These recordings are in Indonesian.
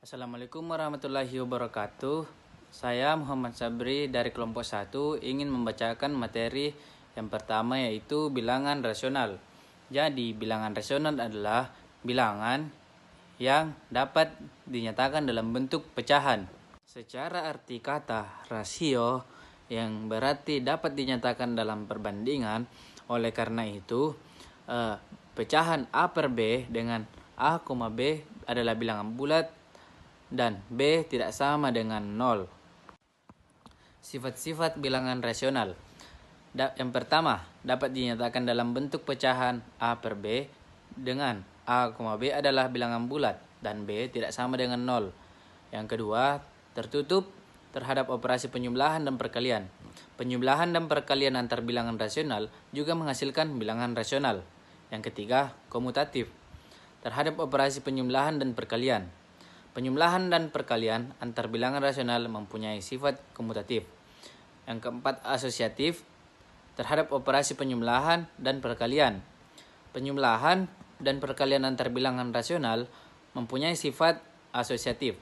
Assalamualaikum warahmatullahi wabarakatuh. Saya Muhammad Sabri dari kelompok 1 ingin membacakan materi yang pertama, yaitu bilangan rasional. Jadi, bilangan rasional adalah bilangan yang dapat dinyatakan dalam bentuk pecahan. Secara arti kata rasio yang berarti dapat dinyatakan dalam perbandingan. Oleh karena itu, pecahan A per B dengan A, B adalah bilangan bulat dan B tidak sama dengan 0. Sifat-sifat bilangan rasional. Yang pertama, dapat dinyatakan dalam bentuk pecahan A per B dengan A, B adalah bilangan bulat dan B tidak sama dengan 0. Yang kedua, tertutup terhadap operasi penjumlahan dan perkalian. Penjumlahan dan perkalian antar bilangan rasional juga menghasilkan bilangan rasional. Yang ketiga, komutatif terhadap operasi penjumlahan dan perkalian. Penjumlahan dan perkalian antar bilangan rasional mempunyai sifat komutatif. Yang keempat, asosiatif terhadap operasi penjumlahan dan perkalian. Penjumlahan dan perkalian antar bilangan rasional mempunyai sifat asosiatif.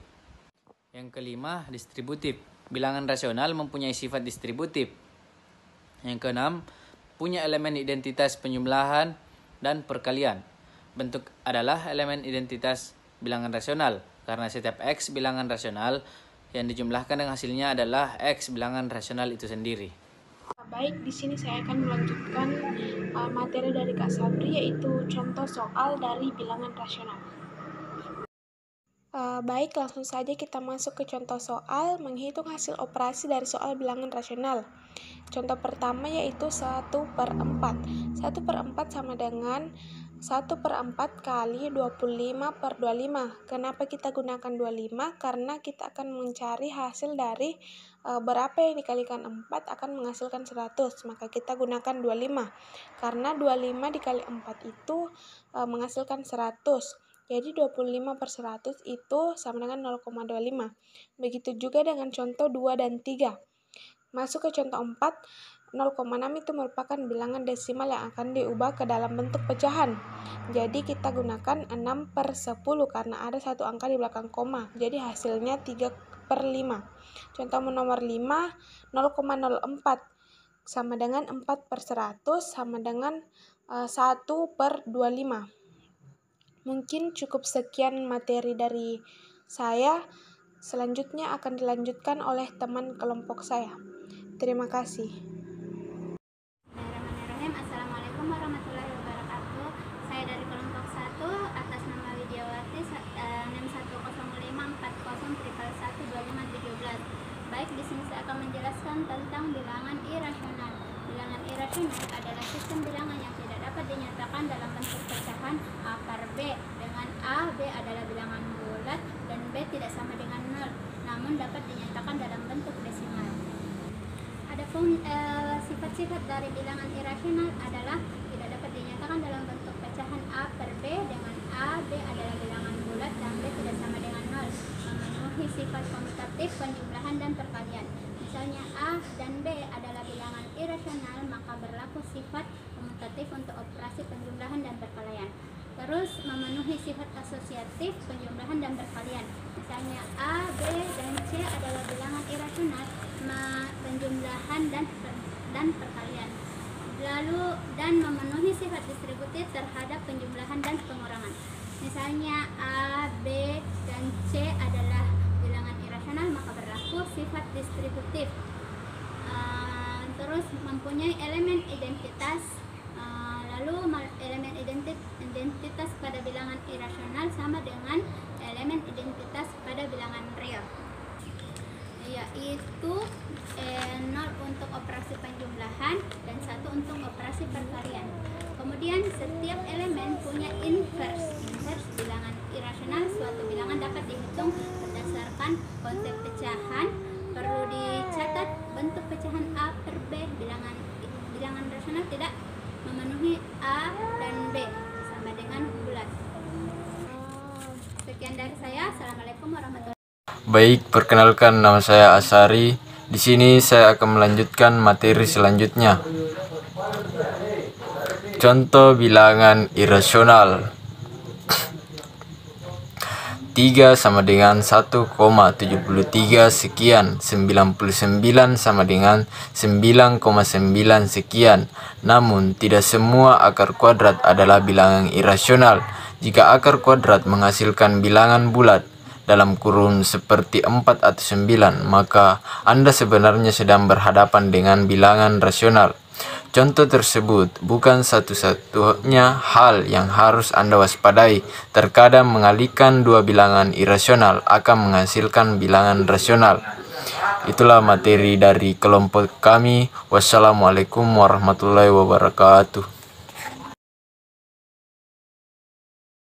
Yang kelima, distributif. Bilangan rasional mempunyai sifat distributif. Yang keenam, punya elemen identitas penjumlahan dan perkalian. Bentuk adalah elemen identitas bilangan rasional, karena setiap X bilangan rasional yang dijumlahkan dengan hasilnya adalah X bilangan rasional itu sendiri. Baik, di sini saya akan melanjutkan materi dari Kak Sabri, yaitu contoh soal dari bilangan rasional. Baik, langsung saja kita masuk ke contoh soal menghitung hasil operasi dari soal bilangan rasional. Contoh pertama yaitu 1/4. 1/4 sama dengan 1/4 kali 25/25. Kenapa kita gunakan 25? Karena kita akan mencari hasil dari berapa yang dikalikan 4 akan menghasilkan 100. Maka kita gunakan 25. Karena 25 dikali 4 itu menghasilkan 100. Jadi 25/100 itu sama dengan 0,25. Begitu juga dengan contoh 2 dan 3. Masuk ke contoh 4. 0,6 itu merupakan bilangan desimal yang akan diubah ke dalam bentuk pecahan. Jadi kita gunakan 6/10 karena ada satu angka di belakang koma. Jadi hasilnya 3/5. Contoh nomor 5, 0,04 sama dengan 4/100 sama dengan 1/25. Mungkin cukup sekian materi dari saya. Selanjutnya akan dilanjutkan oleh teman kelompok saya. Terima kasih. Assalamualaikum warahmatullahi wabarakatuh. Saya dari kelompok 1 atas nama Widiawati, NIM 1054040112517. Baik, di sini saya akan menjelaskan tentang bilangan irasional. Bilangan irasional adalah sistem bilangan yang tidak dapat dinyatakan dalam bentuk pecahan A per B, dengan A, B adalah bilangan bulat dan B tidak sama dengan 0, namun dapat dinyatakan dalam bentuk desimal. Adapun sifat-sifat dari bilangan irasional adalah tidak dapat dinyatakan dalam bentuk pecahan A per B, dengan A, B adalah bilangan bulat dan B tidak sama dengan 0, memenuhi sifat komutatif penjumlahan dan perkalian. Misalnya A dan B adalah bilangan irasional, maka berlaku sifat komutatif untuk operasi penjumlahan dan perkalian. Terus memenuhi sifat asosiatif penjumlahan dan perkalian. Misalnya A, B, dan C adalah bilangan irasional, penjumlahan dan perkalian. Lalu dan memenuhi sifat distributif terhadap penjumlahan dan pengurangan. Misalnya A, B, dan C adalah bilangan irasional, maka berlaku sifat distributif. Terus mempunyai elemen identitas. Lalu elemen identitas pada bilangan irasional sama dengan elemen identitas pada bilangan real, yaitu 0 untuk operasi penjumlahan dan 1 untuk operasi perkalian. Kemudian setiap elemen punya inverse. Inverse bilangan irasional, suatu bilangan dapat dihitung berdasarkan konsep pecahan. Perlu dicatat bentuk pecahan A per B. Bilangan rasional tidak memenuhi A dan B sama dengan bulat. Sekian dari saya. Assalamualaikum warahmatullahi wabarakatuh. Baik, perkenalkan, nama saya Asari. Di sini saya akan melanjutkan materi selanjutnya. Contoh bilangan irasional. 73 sama dengan 1,73 sekian, 99 sama dengan 9,9 sekian. Namun, tidak semua akar kuadrat adalah bilangan irasional. Jika akar kuadrat menghasilkan bilangan bulat dalam kurun seperti 4 atau 9, maka Anda sebenarnya sedang berhadapan dengan bilangan rasional. Contoh tersebut bukan satu-satunya hal yang harus Anda waspadai. Terkadang mengalihkan dua bilangan irasional akan menghasilkan bilangan rasional. Itulah materi dari kelompok kami. Wassalamualaikum warahmatullahi wabarakatuh.